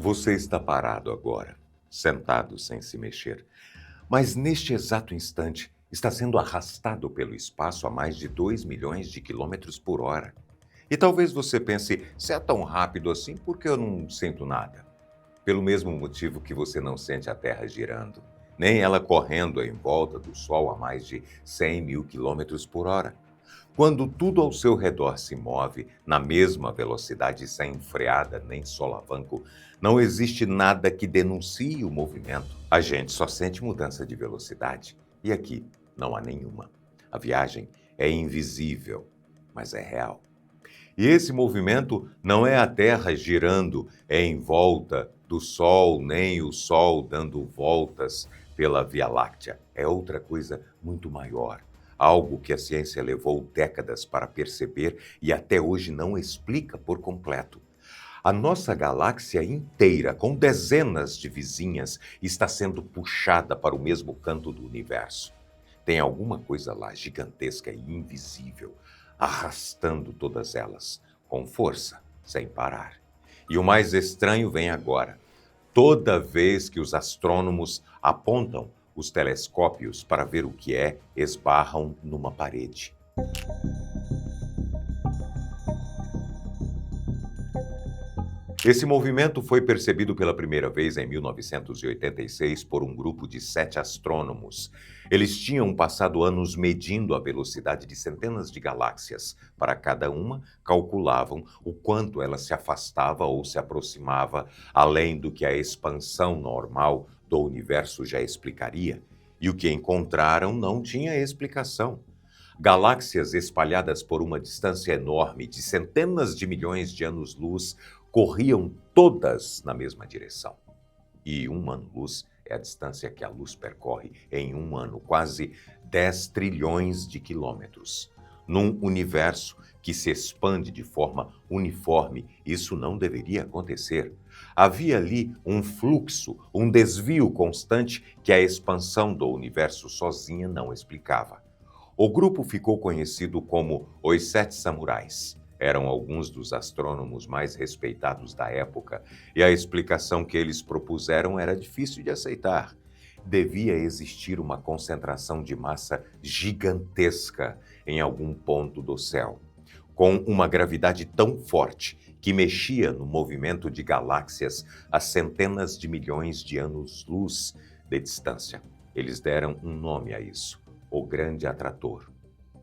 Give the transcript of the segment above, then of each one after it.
Você está parado agora, sentado sem se mexer, mas neste exato instante está sendo arrastado pelo espaço a mais de 2 milhões de quilômetros por hora. E talvez você pense, se é tão rápido assim, por que eu não sinto nada? Pelo mesmo motivo que você não sente a Terra girando, nem ela correndo em volta do Sol a mais de 100 mil quilômetros por hora. Quando tudo ao seu redor se move na mesma velocidade sem freada nem solavanco, não existe nada que denuncie o movimento. A gente só sente mudança de velocidade. E aqui não há nenhuma. A viagem é invisível, mas é real. E esse movimento não é a Terra girando em volta do Sol, nem o Sol dando voltas pela Via Láctea. É outra coisa muito maior. Algo que a ciência levou décadas para perceber e até hoje não explica por completo. A nossa galáxia inteira, com dezenas de vizinhas, está sendo puxada para o mesmo canto do universo. Tem alguma coisa lá gigantesca e invisível, arrastando todas elas, com força, sem parar. E o mais estranho vem agora. Toda vez que os astrônomos apontam os telescópios para ver o que é, esbarram numa parede. Esse movimento foi percebido pela primeira vez em 1986 por um grupo de 7 astrônomos. Eles tinham passado anos medindo a velocidade de centenas de galáxias. Para cada uma, calculavam o quanto ela se afastava ou se aproximava, além do que a expansão normal do universo já explicaria. E o que encontraram não tinha explicação. Galáxias espalhadas por uma distância enorme de centenas de milhões de anos-luz corriam todas na mesma direção. E um ano-luz é a distância que a luz percorre em um ano, quase 10 trilhões de quilômetros. Num universo que se expande de forma uniforme, isso não deveria acontecer. Havia ali um fluxo, um desvio constante que a expansão do universo sozinha não explicava. O grupo ficou conhecido como os 7 Samurais. Eram alguns dos astrônomos mais respeitados da época, e a explicação que eles propuseram era difícil de aceitar. Devia existir uma concentração de massa gigantesca em algum ponto do céu, com uma gravidade tão forte que mexia no movimento de galáxias a centenas de milhões de anos-luz de distância. Eles deram um nome a isso: o Grande Atrator.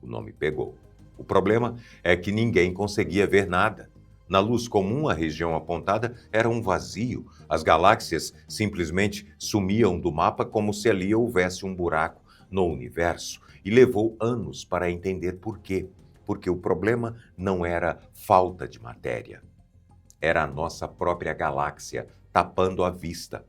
O nome pegou. O problema é que ninguém conseguia ver nada. Na luz comum, a região apontada era um vazio. As galáxias simplesmente sumiam do mapa como se ali houvesse um buraco no universo. E levou anos para entender por quê. Porque o problema não era falta de matéria. Era a nossa própria galáxia tapando a vista.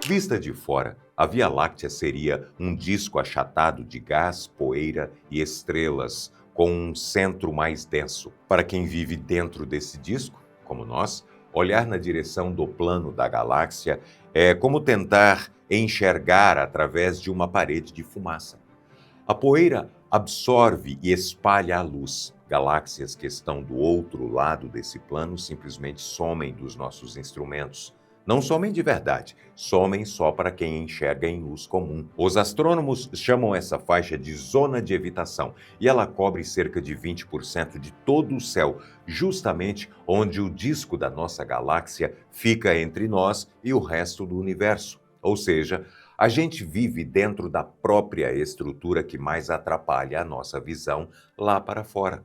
Vista de fora, a Via Láctea seria um disco achatado de gás, poeira e estrelas, com um centro mais denso. Para quem vive dentro desse disco, como nós, olhar na direção do plano da galáxia é como tentar enxergar através de uma parede de fumaça. A poeira absorve e espalha a luz. Galáxias que estão do outro lado desse plano simplesmente somem dos nossos instrumentos. Não somem de verdade, somem só para quem enxerga em luz comum. Os astrônomos chamam essa faixa de zona de evitação e ela cobre cerca de 20% de todo o céu, justamente onde o disco da nossa galáxia fica entre nós e o resto do universo. Ou seja, a gente vive dentro da própria estrutura que mais atrapalha a nossa visão lá para fora.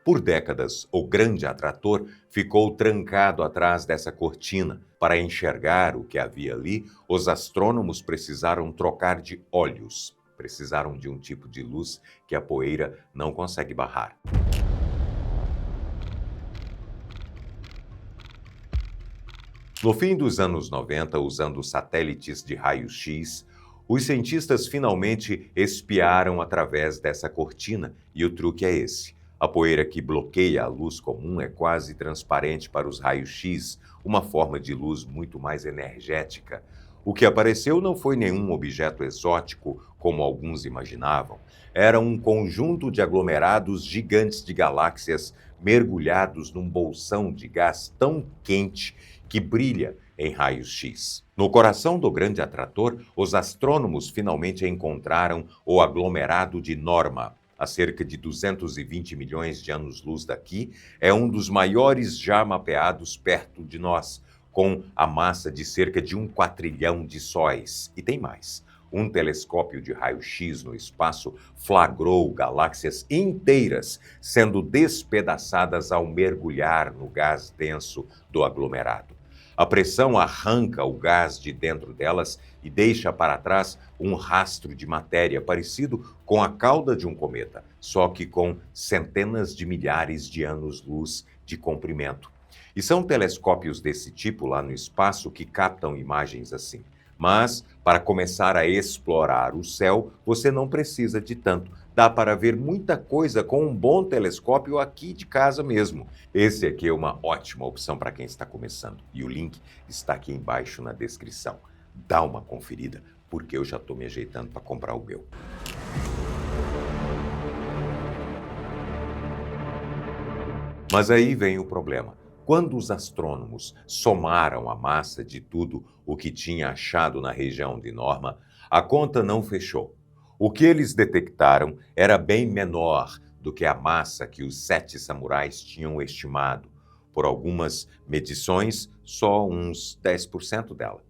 Por décadas, o Grande Atrator ficou trancado atrás dessa cortina. Para enxergar o que havia ali, os astrônomos precisaram trocar de olhos. Precisaram de um tipo de luz que a poeira não consegue barrar. No fim dos anos 90, usando satélites de raio-x, os cientistas finalmente espiaram através dessa cortina, e o truque é esse. A poeira que bloqueia a luz comum é quase transparente para os raios-x, uma forma de luz muito mais energética. O que apareceu não foi nenhum objeto exótico, como alguns imaginavam. Era um conjunto de aglomerados gigantes de galáxias mergulhados num bolsão de gás tão quente que brilha em raios X. No coração do grande atrator, os astrônomos finalmente encontraram o aglomerado de Norma. A cerca de 220 milhões de anos-luz daqui, é um dos maiores já mapeados perto de nós, com a massa de cerca de 1 quatrilhão de sóis. E tem mais. Um telescópio de raio-x no espaço flagrou galáxias inteiras sendo despedaçadas ao mergulhar no gás denso do aglomerado. A pressão arranca o gás de dentro delas e deixa para trás um rastro de matéria parecido com a cauda de um cometa, só que com centenas de milhares de anos-luz de comprimento. E são telescópios desse tipo lá no espaço que captam imagens assim. Mas, para começar a explorar o céu, você não precisa de tanto. Dá para ver muita coisa com um bom telescópio aqui de casa mesmo. Esse aqui é uma ótima opção para quem está começando. E o link está aqui embaixo na descrição. Dá uma conferida, porque eu já estou me ajeitando para comprar o meu. Mas aí vem o problema. Quando os astrônomos somaram a massa de tudo o que tinha achado na região de Norma, a conta não fechou. O que eles detectaram era bem menor do que a massa que os 7 samurais tinham estimado. Por algumas medições, só uns 10% dela.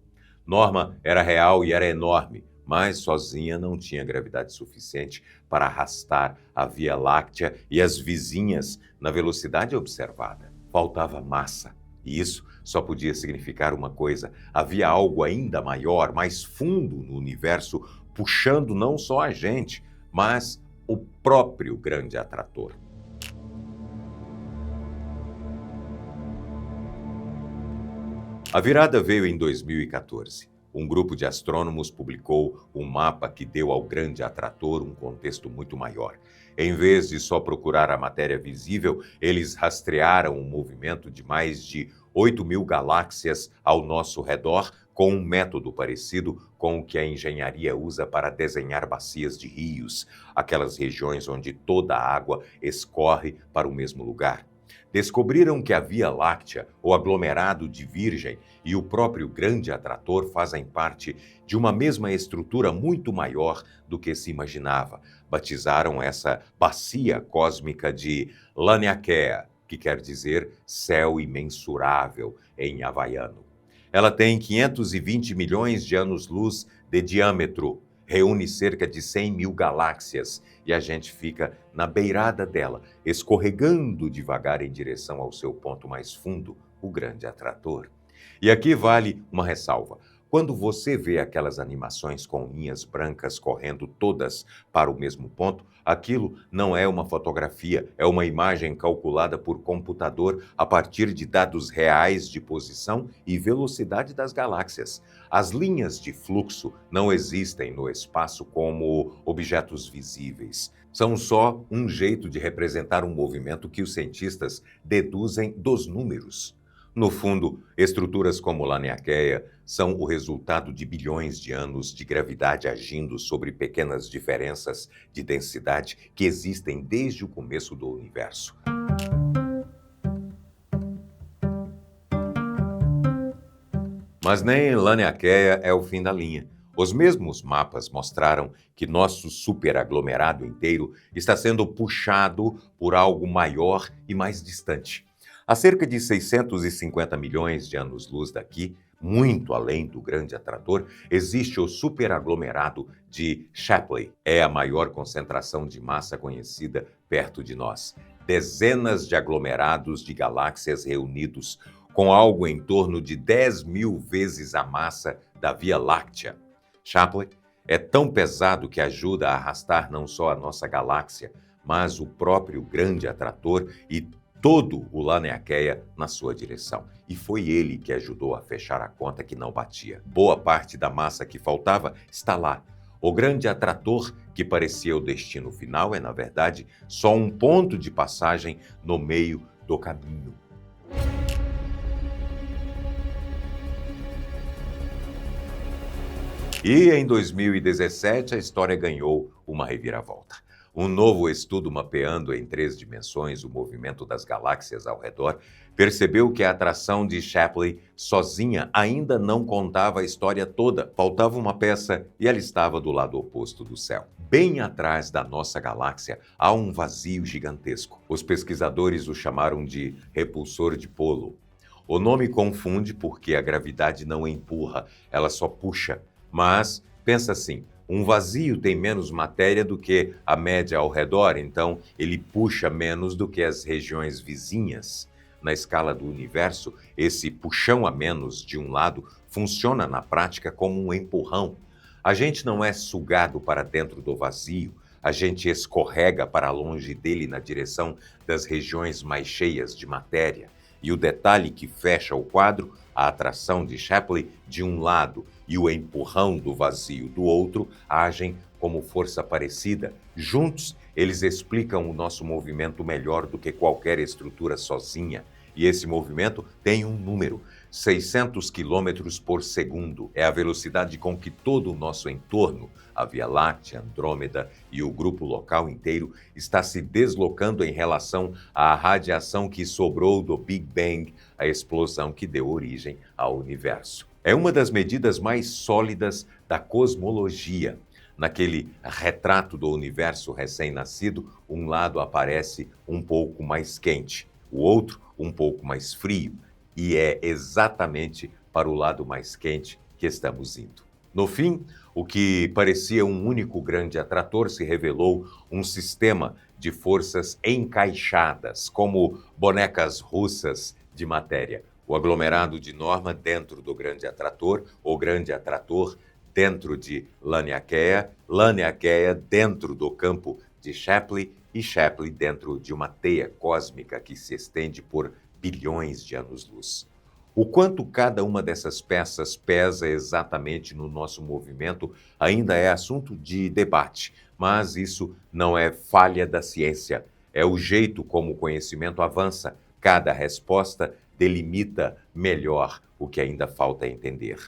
Norma era real e era enorme, mas sozinha não tinha gravidade suficiente para arrastar a Via Láctea e as vizinhas na velocidade observada. Faltava massa, e isso só podia significar uma coisa: havia algo ainda maior, mais fundo no universo, puxando não só a gente, mas o próprio grande atrator. A virada veio em 2014. Um grupo de astrônomos publicou um mapa que deu ao grande atrator um contexto muito maior. Em vez de só procurar a matéria visível, eles rastrearam um movimento de mais de 8.000 galáxias ao nosso redor, com um método parecido com o que a engenharia usa para desenhar bacias de rios, aquelas regiões onde toda a água escorre para o mesmo lugar. Descobriram que a Via Láctea, o aglomerado de Virgem e o próprio grande atrator fazem parte de uma mesma estrutura muito maior do que se imaginava. Batizaram essa bacia cósmica de Laniakea, que quer dizer céu imensurável em havaiano. Ela tem 520 milhões de anos-luz de diâmetro, reúne cerca de 100.000 galáxias e a gente fica na beirada dela, escorregando devagar em direção ao seu ponto mais fundo, o grande atrator. E aqui vale uma ressalva. Quando você vê aquelas animações com linhas brancas correndo todas para o mesmo ponto, aquilo não é uma fotografia, é uma imagem calculada por computador a partir de dados reais de posição e velocidade das galáxias. As linhas de fluxo não existem no espaço como objetos visíveis. São só um jeito de representar um movimento que os cientistas deduzem dos números. No fundo, estruturas como Laniakea são o resultado de bilhões de anos de gravidade agindo sobre pequenas diferenças de densidade que existem desde o começo do universo. Mas nem Laniakea é o fim da linha. Os mesmos mapas mostraram que nosso superaglomerado inteiro está sendo puxado por algo maior e mais distante. A cerca de 650 milhões de anos-luz daqui, muito além do grande atrator, existe o superaglomerado de Shapley. É a maior concentração de massa conhecida perto de nós. Dezenas de aglomerados de galáxias reunidos, com algo em torno de 10.000 vezes a massa da Via Láctea. Shapley é tão pesado que ajuda a arrastar não só a nossa galáxia, mas o próprio grande atrator e todo o Laniakea na sua direção. E foi ele que ajudou a fechar a conta que não batia. Boa parte da massa que faltava está lá. O grande atrator, que parecia o destino final, é, na verdade, só um ponto de passagem no meio do caminho. E em 2017, a história ganhou uma reviravolta. Um novo estudo mapeando em 3 dimensões o movimento das galáxias ao redor percebeu que a atração de Shapley sozinha ainda não contava a história toda. Faltava uma peça e ela estava do lado oposto do céu. Bem atrás da nossa galáxia há um vazio gigantesco. Os pesquisadores o chamaram de repulsor dipolo. O nome confunde porque a gravidade não empurra, ela só puxa. Mas, pensa assim, um vazio tem menos matéria do que a média ao redor, então ele puxa menos do que as regiões vizinhas. Na escala do universo, esse puxão a menos de um lado funciona na prática como um empurrão. A gente não é sugado para dentro do vazio, a gente escorrega para longe dele na direção das regiões mais cheias de matéria. E o detalhe que fecha o quadro, a atração de Shapley de um lado e o empurrão do vazio do outro, agem como força parecida. Juntos, eles explicam o nosso movimento melhor do que qualquer estrutura sozinha. E esse movimento tem um número: 600 quilômetros por segundo. É a velocidade com que todo o nosso entorno, a Via Láctea, Andrômeda e o grupo local inteiro, está se deslocando em relação à radiação que sobrou do Big Bang, a explosão que deu origem ao universo. É uma das medidas mais sólidas da cosmologia. Naquele retrato do universo recém-nascido, um lado aparece um pouco mais quente, o outro um pouco mais frio, e é exatamente para o lado mais quente que estamos indo. No fim, o que parecia um único grande atrator se revelou um sistema de forças encaixadas, como bonecas russas de matéria. O aglomerado de Norma dentro do grande atrator, o grande atrator dentro de Laniakea, Laniakea dentro do campo de Shapley e Shapley dentro de uma teia cósmica que se estende por bilhões de anos-luz. O quanto cada uma dessas peças pesa exatamente no nosso movimento ainda é assunto de debate, mas isso não é falha da ciência. É o jeito como o conhecimento avança. Cada resposta delimita melhor o que ainda falta entender.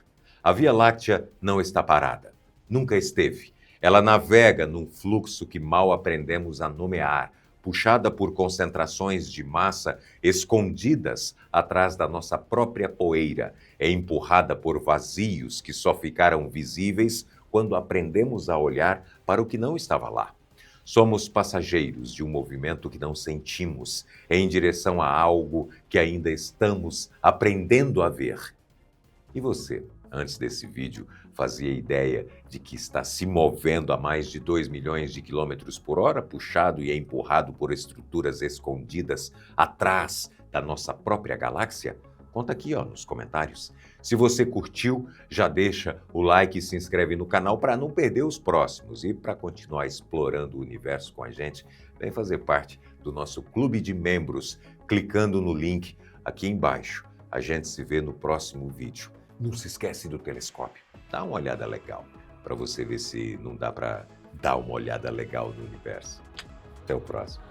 A Via Láctea não está parada. Nunca esteve. Ela navega num fluxo que mal aprendemos a nomear, puxada por concentrações de massa escondidas atrás da nossa própria poeira, é empurrada por vazios que só ficaram visíveis quando aprendemos a olhar para o que não estava lá. Somos passageiros de um movimento que não sentimos, em direção a algo que ainda estamos aprendendo a ver. E você, antes desse vídeo, fazia ideia de que está se movendo a mais de 2 milhões de quilômetros por hora, puxado e empurrado por estruturas escondidas atrás da nossa própria galáxia? Conta aqui, nos comentários. Se você curtiu, já deixa o like e se inscreve no canal para não perder os próximos. E para continuar explorando o universo com a gente, vem fazer parte do nosso clube de membros, clicando no link aqui embaixo. A gente se vê no próximo vídeo. Não se esquece do telescópio. Dá uma olhada legal, para você ver se não dá para dar uma olhada legal no universo. Até o próximo.